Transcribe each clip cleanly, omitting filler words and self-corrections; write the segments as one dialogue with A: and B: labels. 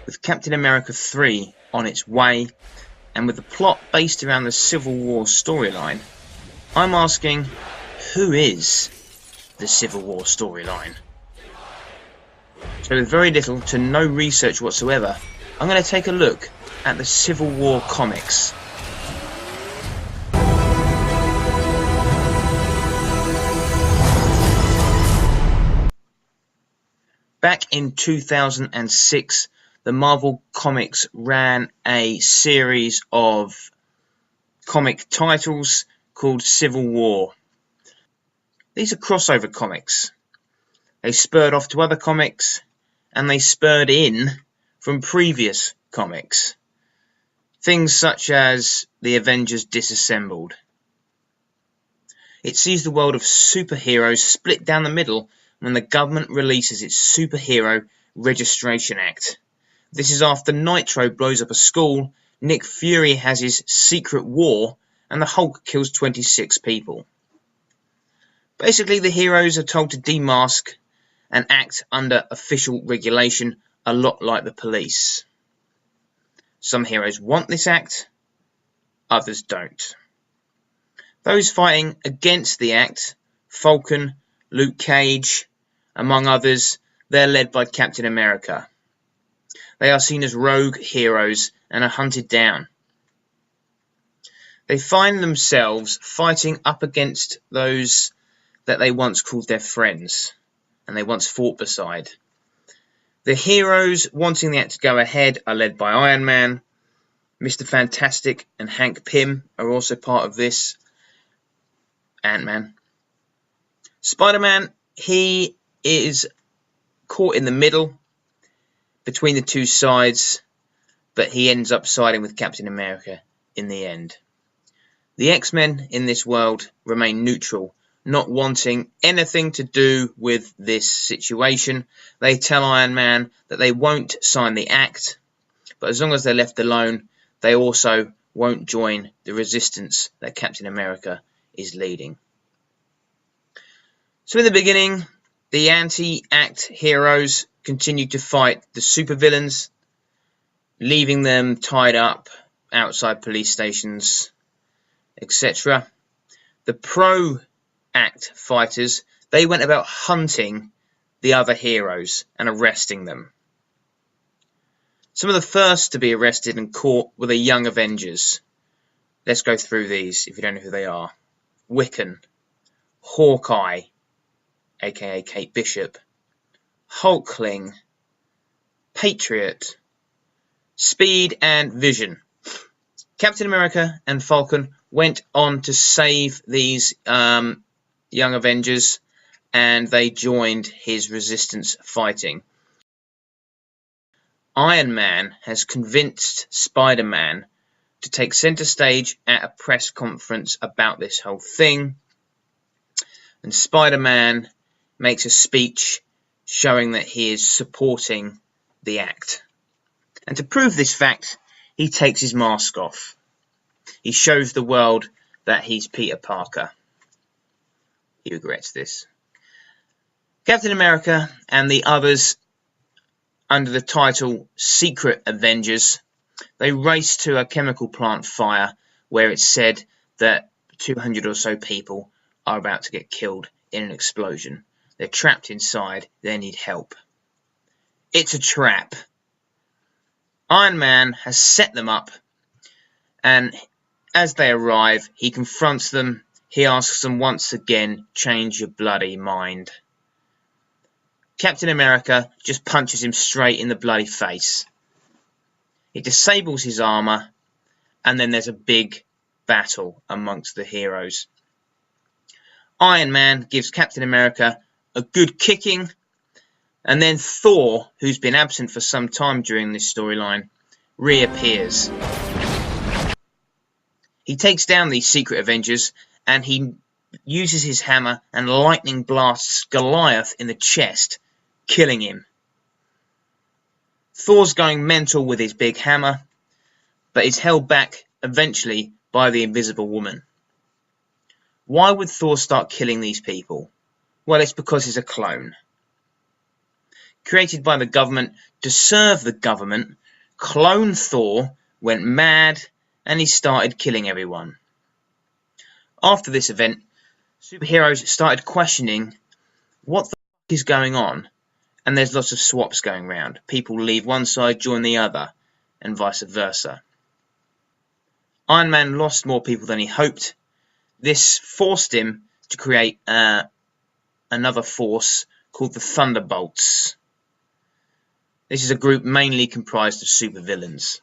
A: with Captain America 3 on its way, and with the plot based around the Civil War storyline, I'm asking, who is the Civil War storyline? So with very little to no research whatsoever, I'm going to take a look at the Civil War comics. Back in 2006, the Marvel Comics ran a series of comic titles called Civil War. These are crossover comics. They spurred off to other comics, and they spurred in from previous comics. Things such as the Avengers Disassembled. It sees the world of superheroes split down the middle when the government releases its Superhero Registration Act. This is after Nitro blows up a school, Nick Fury has his secret war, and the Hulk kills 26 people. Basically, the heroes are told to demask and act under official regulation, a lot like the police. Some heroes want this act, others don't. Those fighting against the act, Falcon, Luke Cage, among others, they're led by Captain America. They are seen as rogue heroes and are hunted down. They find themselves fighting up against those that they once called their friends, and they once fought beside. The heroes wanting the act to go ahead are led by Iron Man. Mr. Fantastic and Hank Pym are also part of this. Ant-Man. Spider-Man, he is caught in the middle between the two sides, but he ends up siding with Captain America in the end. The X-Men in this world remain neutral, not wanting anything to do with this situation. They tell Iron Man that they won't sign the act, but as long as they're left alone, they also won't join the resistance that Captain America is leading. So in the beginning, the anti-act heroes continue to fight the supervillains, leaving them tied up outside police stations, etc. The pro-act fighters, they went about hunting the other heroes and arresting them. Some of the first to be arrested and caught were the Young Avengers. Let's go through these if you don't know who they are. Wiccan, Hawkeye, aka Kate Bishop, Hulkling, Patriot, Speed and Vision. Captain America and Falcon went on to save these Young Avengers, and they joined his resistance fighting. Iron Man has convinced Spider-Man to take center stage at a press conference about this whole thing, and Spider-Man makes a speech showing that he is supporting the act. And to prove this fact, he takes his mask off. He shows the world that he's Peter Parker. He regrets this. Captain America and the others, under the title Secret Avengers, they race to a chemical plant fire where it's said that 200 or so people are about to get killed in an explosion. They're trapped inside, they need help. It's a trap. Iron Man has set them up, and as they arrive, he confronts them. He asks them once again, change your bloody mind. Captain America just punches him straight in the bloody face. He disables his armor, and then there's a big battle amongst the heroes. Iron Man gives Captain America a good kicking, and then Thor, who's been absent for some time during this storyline, reappears. He takes down these Secret Avengers, and he uses his hammer and lightning blasts Goliath in the chest, killing him. Thor's going mental with his big hammer, but is held back eventually by the Invisible Woman. Why would Thor start killing these people? Well, it's because he's a clone. created by the government to serve the government, Clone Thor went mad and he started killing everyone. After this event, superheroes started questioning what the fuck is going on, and there's lots of swaps going around. People leave one side, join the other, and vice versa. Iron Man lost more people than he hoped. This forced him to create another force called the Thunderbolts. This is a group mainly comprised of supervillains.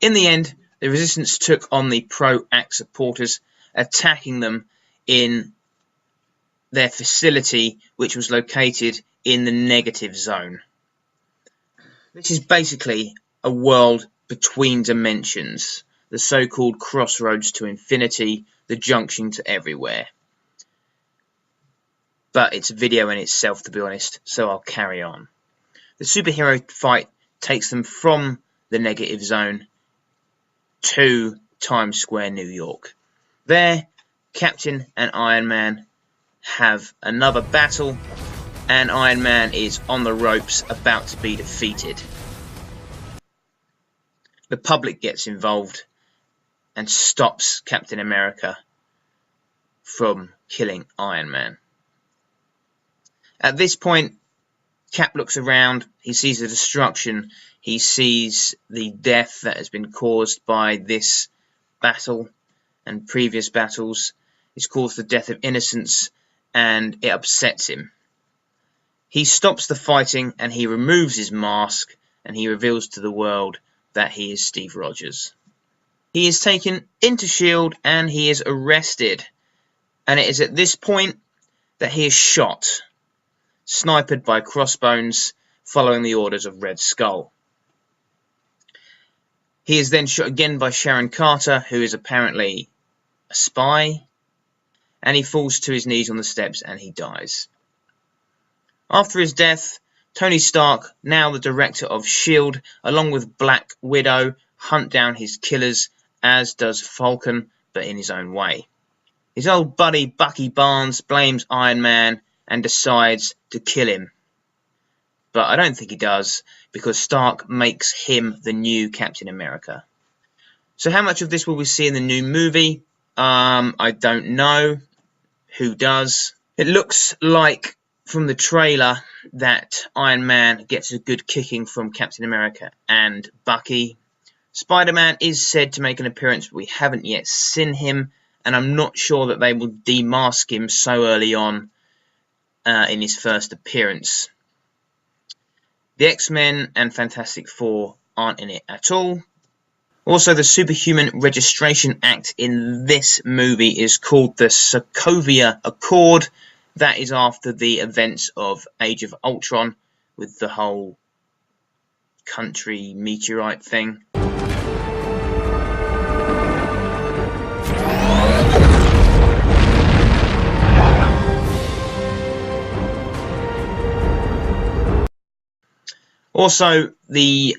A: In the end, the Resistance took on the pro-Axe supporters, attacking them in their facility, which was located in the Negative Zone. This is basically a world between dimensions, the so-called crossroads to infinity, the junction to everywhere. But it's a video in itself, to be honest, so I'll carry on. The superhero fight takes them from the Negative Zone to Times Square, New York. There, Captain and Iron Man have another battle, and Iron Man is on the ropes, about to be defeated. The public gets involved and stops Captain America from killing Iron Man. At this point, Cap looks around, he sees the destruction, he sees the death that has been caused by this battle and previous battles. It's caused the death of innocents, and it upsets him. He stops the fighting and he removes his mask, and he reveals to the world that he is Steve Rogers. He is taken into S.H.I.E.L.D. and he is arrested, and it is at this point that he is shot, sniped by Crossbones, following the orders of Red Skull. He is then shot again by Sharon Carter, who is apparently a spy, and he falls to his knees on the steps and he dies. After his death, Tony Stark, now the director of S.H.I.E.L.D., along with Black Widow, hunt down his killers, as does Falcon, but in his own way. His old buddy Bucky Barnes blames Iron Man and decides to kill him. But I don't think he does, because Stark makes him the new Captain America. So how much of this will we see in the new movie? I don't know. Who does? It looks like from the trailer that Iron Man gets a good kicking from Captain America and Bucky. Spider-Man is said to make an appearance, but we haven't yet seen him, and I'm not sure that they will demask him so early on in his first appearance. The X-Men and Fantastic Four aren't in it at all. Also, the Superhuman Registration Act in this movie is called the Sokovia Accord. That is after the events of Age of Ultron, with the whole country meteorite thing. Also, the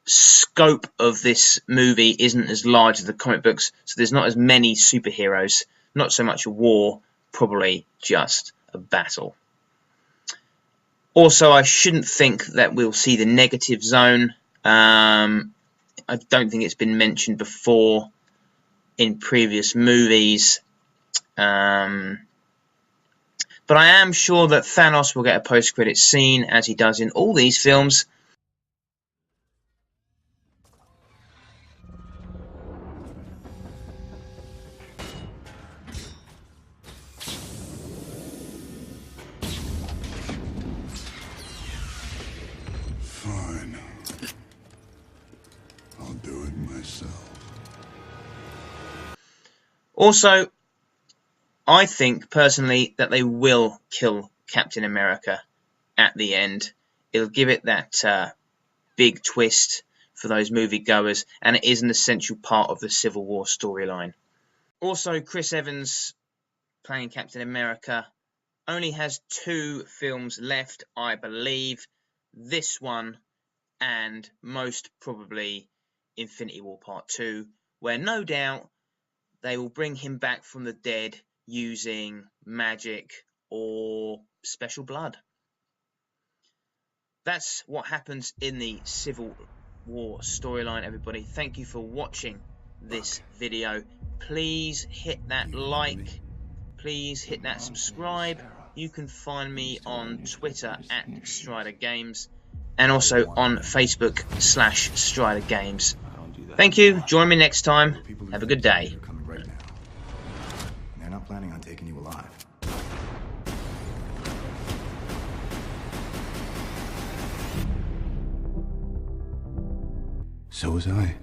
A: scope of this movie isn't as large as the comic books, so there's not as many superheroes, not so much a war, probably just a battle. Also, I shouldn't think that we'll see the Negative Zone. I don't think it's been mentioned before in previous movies. But I am sure that Thanos will get a post-credits scene, as he does in all these films.
B: Fine. I'll do it myself.
A: Also, I think, personally, that they will kill Captain America at the end. It'll give it that big twist for those moviegoers, and it is an essential part of the Civil War storyline. Also, Chris Evans, playing Captain America, only has 2 films left, I believe. This one, and most probably Infinity War Part 2, where no doubt they will bring him back from the dead using magic or special blood. That's what happens in the Civil War storyline, everybody. Thank you for watching this video. Please hit that like. Please hit that subscribe. You can find me on Twitter at Strider Games and also on Facebook /Strider Games. Thank you. Join me next time. Have a good day.
C: Coming right now. They're not planning on taking you alive.
B: So was I.